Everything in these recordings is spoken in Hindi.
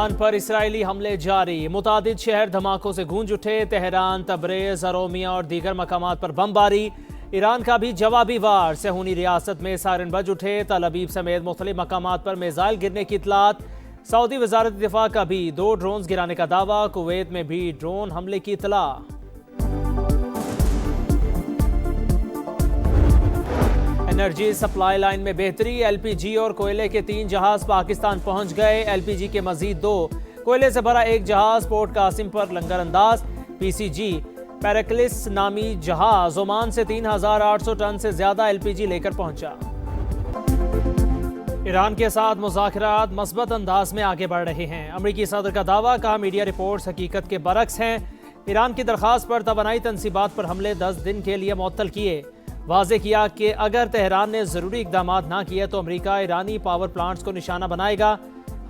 ईरान पर इसराइली हमले जारी, मुतादिद शहर धमाकों से गूंज उठे। तेहरान, तबरेज, अरोमिया और दीगर मकामात पर बमबारी। ईरान का भी जवाबी वार, सेहूनी रियासत में सायरन बज उठे। तल अबीब समेत मुख्तलिफ मकामात पर मिसाइल गिरने की इतलात। सऊदी वजारत दिफा का भी 2 ड्रोन गिराने का दावा। कुवैत में भी ड्रोन हमले की इतला। एनर्जी सप्लाई लाइन में बेहतरी, एलपीजी और कोयले के 3 जहाज पाकिस्तान पहुंच गए। एलपीजी के मजीद 2, कोयले से भरा 1 जहाज पोर्ट कासिम पर लंगर अंदाज। पीसीजी पेरेक्लिस नामी जहाज ओमान से 3800 टन से ज्यादा एलपीजी लेकर पहुंचा। ईरान के साथ मुज़ाकरात मस्बत अंदाज में आगे बढ़ रहे हैं। अमरीकी सदर का दावा, कहा मीडिया रिपोर्ट्स हकीकत के बरक्स हैं। ईरान की दरखास्त पर तवानाई तनसीबात पर हमले 10 दिन के लिए मुअत्तल किए। वाज़े किया कि अगर तेहरान ने ज़रूरी इक़दाम ना किए तो अमरीका ईरानी पावर प्लांट्स को निशाना बनाएगा।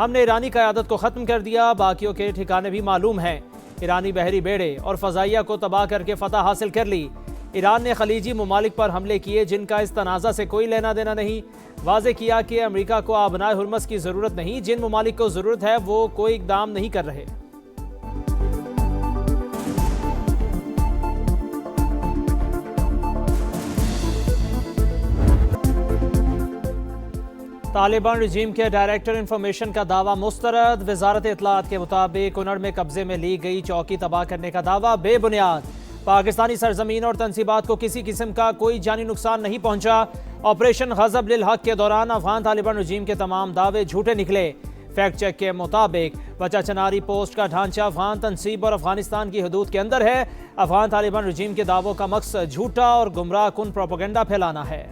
हमने ईरानी क़यादत को ख़त्म कर दिया, बाकियों के ठिकाने भी मालूम हैं। ईरानी बहरी बेड़े और फ़ज़ाइया को तबाह करके फ़तह हासिल कर ली। ईरान ने खलीजी ममालिक पर हमले किए जिनका इस तनाज़ा से कोई लेना देना नहीं। वाज़े किया कि अमरीका को आबनाए हुर्मस की ज़रूरत नहीं, जिन ममालिक को ज़रूरत है वो कोई इक़दाम नहीं कर रहे। तालिबान रजीम के डायरेक्टर इंफॉर्मेशन का दावा मुस्तरद। वजारत इत्तलात के मुताबिक कुनड़ में कब्जे में ली गई चौकी तबाह करने का दावा बेबुनियाद। पाकिस्तानी सरजमीन और तनसीबात को किसी किस्म का कोई जानी नुकसान नहीं पहुंचा। ऑपरेशन गज़ब लिल हक के दौरान अफगान तालिबान रजीम के तमाम दावे झूठे निकले। फैक्ट चेक के मुताबिक बचा चनारी पोस्ट का ढांचा अफगान तनसीब और अफगानिस्तान की हदूद के अंदर है। अफगान तालिबान रजीम के दावों का मकसद झूठा और गुमराह कुन प्रोपेगेंडा फैलाना है।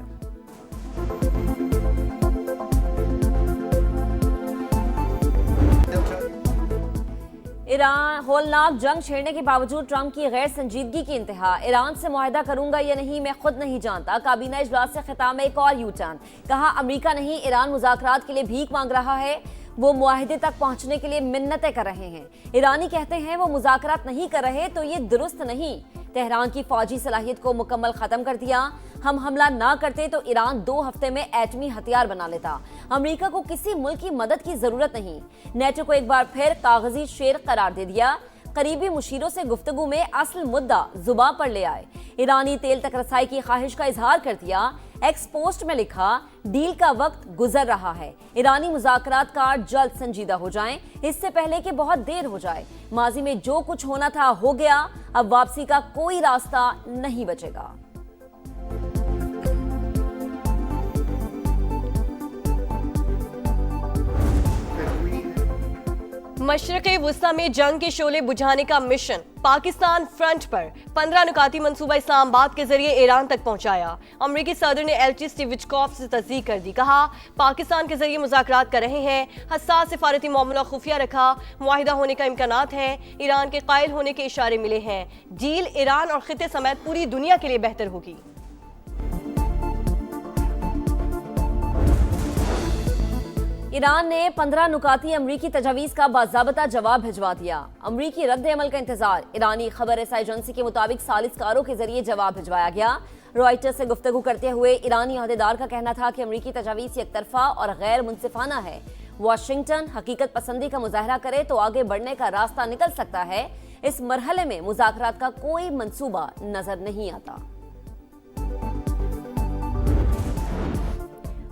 ईरान होलनाक जंग छेड़ने के बावजूद ट्रंप की गैर संजीदगी की इंतहा। ईरान से मुआहदा करूंगा या नहीं मैं खुद नहीं जानता। काबीना इजलास से खिताब में एक और यू टर्न। कहा अमेरिका नहीं, ईरान मुज़ाकरात के लिए भीख मांग रहा है, वो मुआहदे तक पहुंचने के लिए मिन्नतें कर रहे हैं। ईरानी कहते हैं वो मुज़ाकरात नहीं कर रहे तो ये दुरुस्त नहीं। तेहरान की फौजी सलाहियत को मुकम्मल खत्म कर दिया। हम हमला ना करते तो ईरान 2 हफ्ते में एटमी हथियार बना लेता। अमेरिका को किसी मुल्क की मदद की जरूरत नहीं। नेटो को एक बार फिर कागजी शेर करार दे दिया। करीबी मुशीरों से गुफ्तगू में असल मुद्दा जुबान पर ले आए। ईरानी तेल तक रसाई की ख्वाहिश का इजहार कर दिया। एक्स पोस्ट में लिखा, डील का वक्त गुजर रहा है। ईरानी मुज़ाकरात कार्ड जल्द संजीदा हो जाएं, इससे पहले कि बहुत देर हो जाए। माजी में जो कुछ होना था हो गया, अब वापसी का कोई रास्ता नहीं बचेगा। मशरिक़े वुस्ता में जंग के शोले बुझाने का मिशन। पाकिस्तान फ्रंट पर 15 नुकाती मंसूबा इस्लामाबाद के जरिए ईरान तक पहुंचाया। अमरीकी सदर ने एलची स्टीव विटकॉफ से तस्दीक कर दी। कहा पाकिस्तान के जरिए मुज़ाकरात कर रहे हैं, हसास सिफारती मामला खुफिया रखा, मुआहिदा होने का इम्कानात है, ईरान के कायल होने के इशारे मिले हैं। डील ईरान और खिते समेत पूरी दुनिया के लिए बेहतर होगी। ईरान ने 15 नुकाती अमरीकी तजावीज़ का बाज़ाबता जवाब भिजवा दिया। अमरीकी रद्द अमल का इंतजार। ईरानी खबर रसाई एजेंसी के मुताबिक सालिसकारों के जरिए जवाब भिजवाया गया। रॉयटर्स से गुफ्तगू करते हुए ईरानी अहदेदार का कहना था कि अमरीकी तजावीज़ एक तरफा और गैर मुनसिफाना है। वाशिंगटन हकीकत पसंदी का मुजाहरा करे तो आगे बढ़ने का रास्ता निकल सकता है। इस मरहले में मुज़ाकरात का कोई मंसूबा नजर नहीं आता।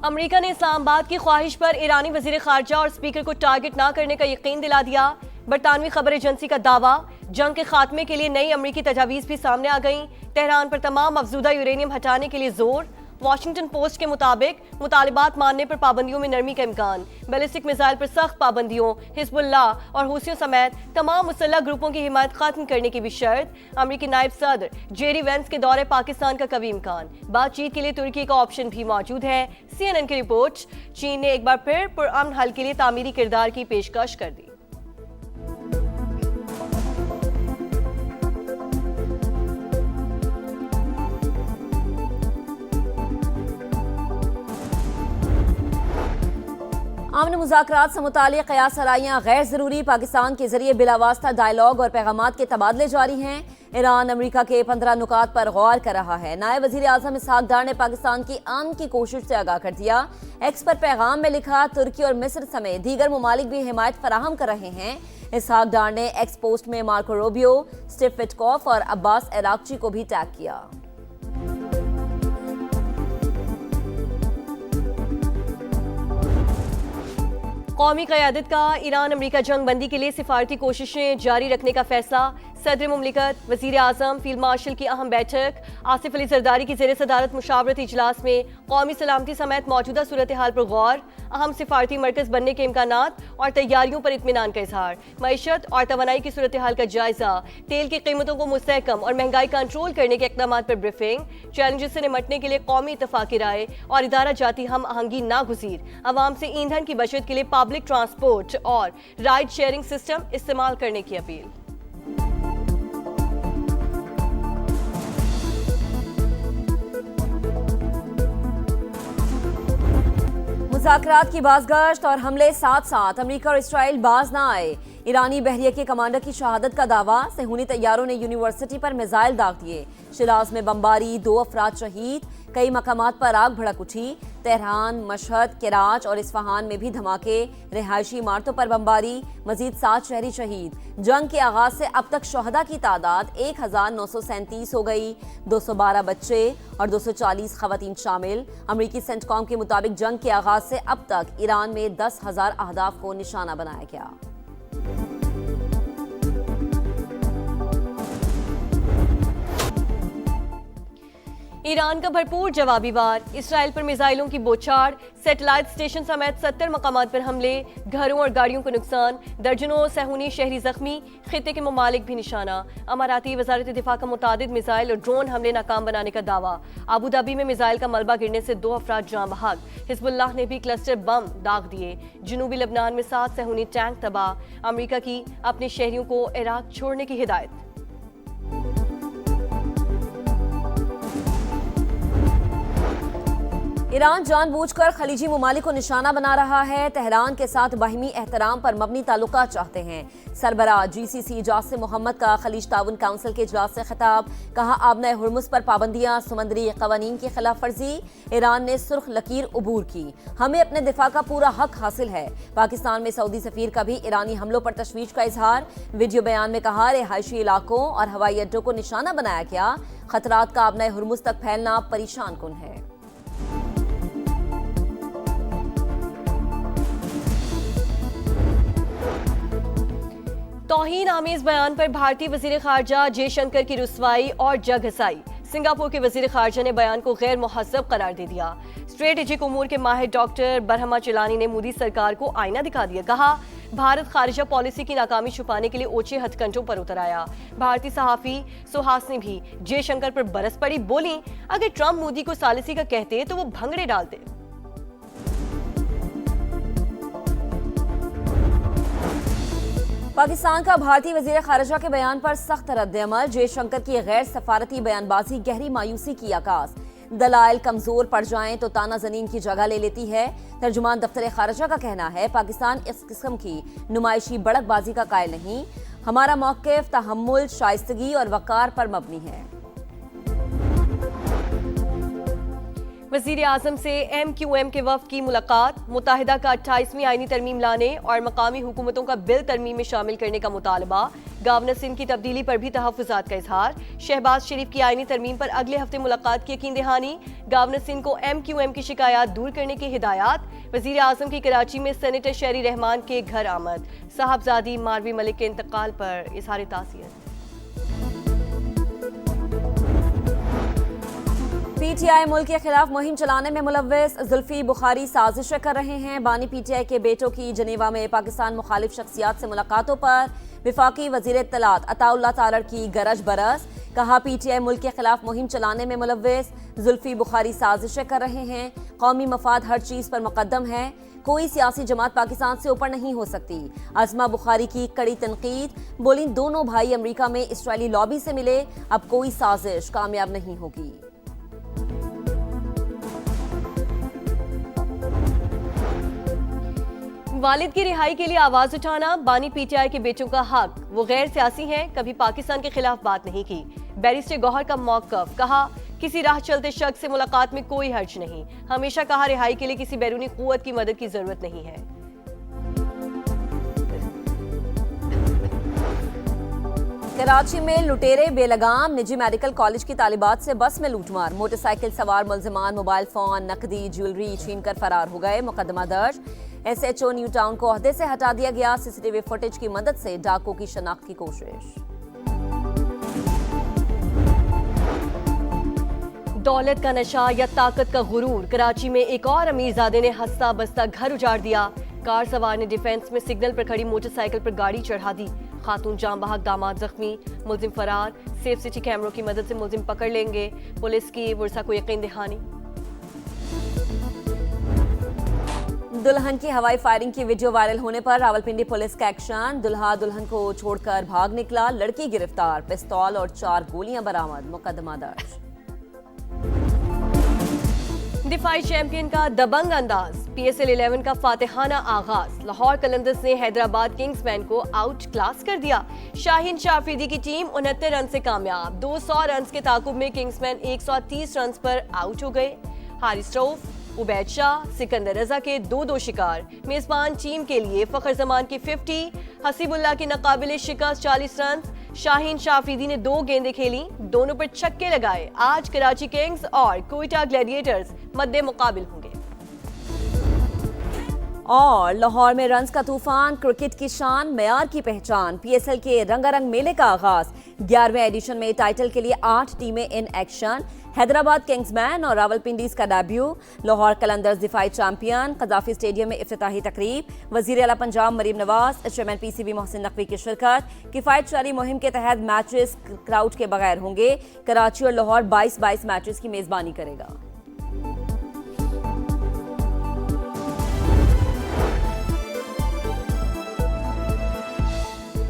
अमेरिका ने इस्लामाबाद की ख्वाहिश पर ईरानी वजीर खारजा और स्पीकर को टारगेट न करने का यकीन दिला दिया। बरतानवी खबर एजेंसी का दावा, जंग के खात्मे के लिए नई अमरीकी तजावीज़ भी सामने आ गईं। तेहरान पर तमाम अफजूदा यूरेनियम हटाने के लिए जोर। वाशिंगटन पोस्ट के मुताबिक मुतालिबात मानने पर पाबंदियों में नरमी का इम्कान। बैलिस्टिक मिसाइल पर सख्त पाबंदियों, हिजबुल्लाह और हूसियों समेत तमाम मुसल्लह ग्रुपों की हिमायत खत्म करने की भी शर्त। अमरीकी नायब सदर जेरी वेंस के दौरे पाकिस्तान का कभी इम्कान। बातचीत के लिए तुर्की का ऑप्शन भी मौजूद है। CNN की रिपोर्ट, चीन ने एक बार फिर पुरअमन हल के लिए तामीरी किरदार की पेशकश कर दी। अमन मुज़ाकरात से मुताल्लिक़ क़यास आराइयाँ गैर ज़रूरी। पाकिस्तान के जरिए बिलावास्ता डायलॉग और पैगामात के तबादले जारी हैं। ईरान अमेरिका के 15 नुकात पर गौर कर रहा है। नायब वजीर आजम इसहाक डार ने पाकिस्तान की अमन की कोशिश से आगाह कर दिया। एक्स पर पैगाम में लिखा, तुर्की और मिस्र समेत दीगर ममालिक भी हिमायत फराहम कर रहे हैं। इसहाक डार ने एक्स पोस्ट में मार्को रूबियो, स्टीव विटकॉफ और अब्बास अरागची को भी टैग किया। कौमी क़यादत का ईरान अमेरिका जंग बंदी के लिए सिफारती कोशिशें जारी रखने का फैसला। सदर मुमलिकत, वज़ीर आज़म, फील्ड मार्शल की अहम बैठक। आसिफ अली जरदारी की ज़ेर सदारत मुशावरती इजलास में कौमी सलामती समेत मौजूदा सूरत हाल पर गौर। अहम सिफारती मरकज बनने के इम्कानात और तैयारियों पर इत्मीनान का इजहार। मईशत और तवानाई की सूरत हाल का जायजा। तेल की कीमतों को मुस्तहकम और महंगाई कंट्रोल करने के इक़दामात पर ब्रीफिंग। चैलेंजेस से निमटने के लिए कौमी इत्तफाक़ी राय और इदारा जाती हम आहंगी नागुज़ीर। अवाम से ईंधन की बचत के लिए पब्लिक ट्रांसपोर्ट और राइड शेयरिंग सिस्टम इस्तेमाल करने की अपील। मुज़ाकरात की बाज़गश्त और हमले साथ साथ अमेरिका और इसराइल बाज ना आए। ईरानी बहरिया के कमांडर की शहादत का दावा। सेहूनी तैयारों ने यूनिवर्सिटी पर मिसाइल दाग दिए। शिराज में बमबारी, 2 अफराद शहीद। कई मकामात पर आग भड़क उठी। तेहरान, मशहद, कराच और इस्फहान में भी धमाके। रिहायशी इमारतों पर बमबारी। मजीद 7 शहरी शहीद। जंग के आगाज से अब तक शहदा की तादाद 1937 हो गई। 212 बच्चे और 240 खवातीन शामिल। अमरीकी सेंटकॉम के मुताबिक जंग के आगाज से अब तक ईरान में 10,000 अहदाफ को निशाना बनाया गया। ईरान का भरपूर जवाबी वार। इसराइल पर मिसाइलों की बौछार। सैटेलाइट स्टेशन समेत 70 मकामात पर हमले। घरों और गाड़ियों को नुकसान। दर्जनों सेहूनी शहरी जख्मी। खित्ते के ममालिक भी निशाना। अमाराती वजारत दिफा का मुतादिद मिसाइल और ड्रोन हमले नाकाम बनाने का दावा। अबू धाबी में मिसाइल का मलबा गिरने से 2 अफराद जान बहक। हिजबुल्लाह ने भी क्लस्टर बम दाग दिए। जनूबी लबनान में 7 सेहूनी टैंक तबाह। अमरीका की अपने शहरियों को इराक छोड़ने की हिदायत। ईरान जानबूझकर खलीजी ममालिक को निशाना बना रहा है। तेहरान के साथ बाहिमी एहतराम पर मबनी ताल्लुकात चाहते हैं। सरबराह GCC जासिम मोहम्मद का खलीज ताउन काउंसिल के इजलास से खिताब। कहा, आबना हुर्मुज़ पर पाबंदियां समुद्री कवानीन की खिलाफ वर्जी। ईरान ने सुर्ख लकीर अबूर की। हमें अपने दिफा का पूरा हक हासिल है। पाकिस्तान में सऊदी सफीर का भी ईरानी हमलों पर तशवीश का इजहार। वीडियो बयान में कहा, रिहायशी इलाकों और हवाई अड्डों को निशाना बनाया गया। खतरात का आबना हुर्मुज़ तक फैलना परेशान कुन है। तौहीन आमेज बयान पर भारतीय वजीर खारजा जयशंकर की रुसवाई और जग हसाई। सिंगापुर के वजीर खारजा ने बयान को गैर मुहज़्ज़ब करार दे दिया। स्ट्रेटेजिक उमूर के माहिर डॉक्टर बरहमा चिलानी ने मोदी सरकार को आईना दिखा दिया। कहा, भारत खारिजा पॉलिसी की नाकामी छुपाने के लिए ओछे हथकंडों पर उतर आया। भारतीय सहाफी सुहासिनी भी जयशंकर पर बरस पड़ी। बोली, अगर ट्रंप मोदी को सालिसी का कहते तो वो भंगड़े डालते। पाकिस्तान का भारतीय वजीर खारजा के बयान पर सख्त रद्द-ए-अमल। जयशंकर की गैर सफारती बयानबाजी गहरी मायूसी की आकाश। दलाइल कमजोर पड़ जाएं तो ताना जनीन की जगह ले लेती है। तर्जुमान दफ्तर खारजा का कहना है, पाकिस्तान इस किस्म की नुमाइशी बड़कबाजी का कायल नहीं। हमारा मौक़िफ़ तहम्मुल, शाइस्तगी और वक़ार पर मबनी है। वज़ीर आज़म से MQM के वफ़द की मुलाकात। मुत्तहिदा का 28वीं आईनी तरमीम लाने और मकामी हुकूमतों का बिल तरमीम में शामिल करने का मुतालबा। गवर्नर सिंध की तब्दीली पर भी तहफ़्फ़ुज़ात का इजहार। शहबाज शरीफ की आईनी तरमीम पर अगले हफ्ते मुलाकात की यकीन दहानी। गवर्नर सिंध को MQM की शिकायत दूर करने की हिदायत। वज़ीर आज़म की कराची में सेनेटर शहरी रहमान के घर आमद। साहबजादी मारवी मलिक के इंतकाल पर इज़हार ताज़ियत। PTI मुल्क के खिलाफ मुहिम चलाने में मुलव्वस। जुल्फी बुखारी साजिशें कर रहे हैं। बानी PTI के बेटों की जनेवा में पाकिस्तान मुखालिफ शख्सियात से मुलाकातों पर विफाकी वज़ीर इत्तलात अताउल्लाह तारड़ की गरज बरस। कहा, PTI मुल्क के खिलाफ मुहिम चलाने में मुलव्वस। जुल्फी बुखारी साजिशें कर रहे हैं। कौमी मफाद हर चीज़ पर मुकद्दम है। कोई सियासी जमात पाकिस्तान से ऊपर नहीं हो सकती। अज़मा बुखारी की कड़ी तनकीद। बोली, दोनों भाई अमेरिका में इसराइली लॉबी से मिले। अब कोई साजिश कामयाब नहीं होगी। वालिद की रिहाई के लिए आवाज उठाना बानी पीटीआई के बेटों का हक। वो गैर सियासी हैं, कभी पाकिस्तान के खिलाफ बात नहीं की। बैरिस्टर गौहर का मौक़िफ़, कहा किसी राह चलते शख्स से मुलाकात में कोई हर्ज नहीं। हमेशा कहा रिहाई के लिए किसी बैरूनी कुव्वत की मदद की जरूरत नहीं है। कराची में लुटेरे बेलगाम, निजी मेडिकल कॉलेज की तालिबात से बस में लूटमार। मोटरसाइकिल सवार मुलजिमान मोबाइल फोन, नकदी, ज्वेलरी छीनकर फरार हो गए। मुकदमा दर्ज। SHO न्यू टाउन को ओहदे से हटा दिया गया। CCTV फुटेज की मदद से डाकुओं की शनाख्त की कोशिश। दौलत का नशा या ताकत का गुरूर, कराची में एक और अमीरजादे ने हंसता बसता घर उजाड़ दिया। कार सवार ने डिफेंस में सिग्नल पर खड़ी मोटरसाइकिल पर गाड़ी चढ़ा दी। खातून जाम बहक, दामाद जख्मी, मुलजिम फरार। सेफ सिटी कैमरों की मदद से मुलजिम पकड़ लेंगे। पुलिस की वर्षा को यकीन दहानी। दुल्हन की हवाई फायरिंग की वीडियो वायरल होने पर रावलपिंडी पुलिस का एक्शन। दुल्हा दुल्हन को छोड़कर भाग निकला, लड़की गिरफ्तार। पिस्तौल और 4 गोलियां बरामद। मुकदमा दर्ज। दिफाई चैंपियन का दबंग अंदाज, PSL 11 का फातिहाना आगाज। लाहौर कलंदर्स ने हैदराबाद किंग्समैन को आउट क्लास कर दिया। शाहीन शाफरीदी की टीम 69 रन से कामयाब। 200 रन के ताकुब में किंग्समैन 130 रन पर आउट हो गए। हारिस रऊफ, उबैद शाह, सिकंदर रजा के 2-2 शिकार। मेजबान टीम के लिए फखर जमान की 50, हसीबुल्लाह की नाकाबिले शिकस्त 40 रन। शाहीन शाफरीदी ने 2 गेंदें खेली, दोनों पर छक्के लगाए। आज कराची किंग्स और कोयटा ग्लैडिएटर्स मद्दे मुकाबिल होंगे। और लाहौर में रन्स का तूफान, क्रिकेट की शान, मेयार की पहचान। PSL के रंगारंग मेले का आगाज। 11वें एडिशन में टाइटल के लिए 8 टीमें इन एक्शन। हैदराबाद किंग्समैन और रावलपिंडीज का डेब्यू। लाहौर कलंदर्स दिफाई चैंपियन। कदाफी स्टेडियम में इफ्तिताही तकरीब। वजीर आला पंजाब मरीम नवाज, चेयरमैन PCB मोहसिन नकवी की शिरकत। किफायत जारी मुहिम के तहत मैचेस क्राउड के बगैर होंगे। कराची और लाहौर 22-22 मैचेस की मेजबानी करेगा।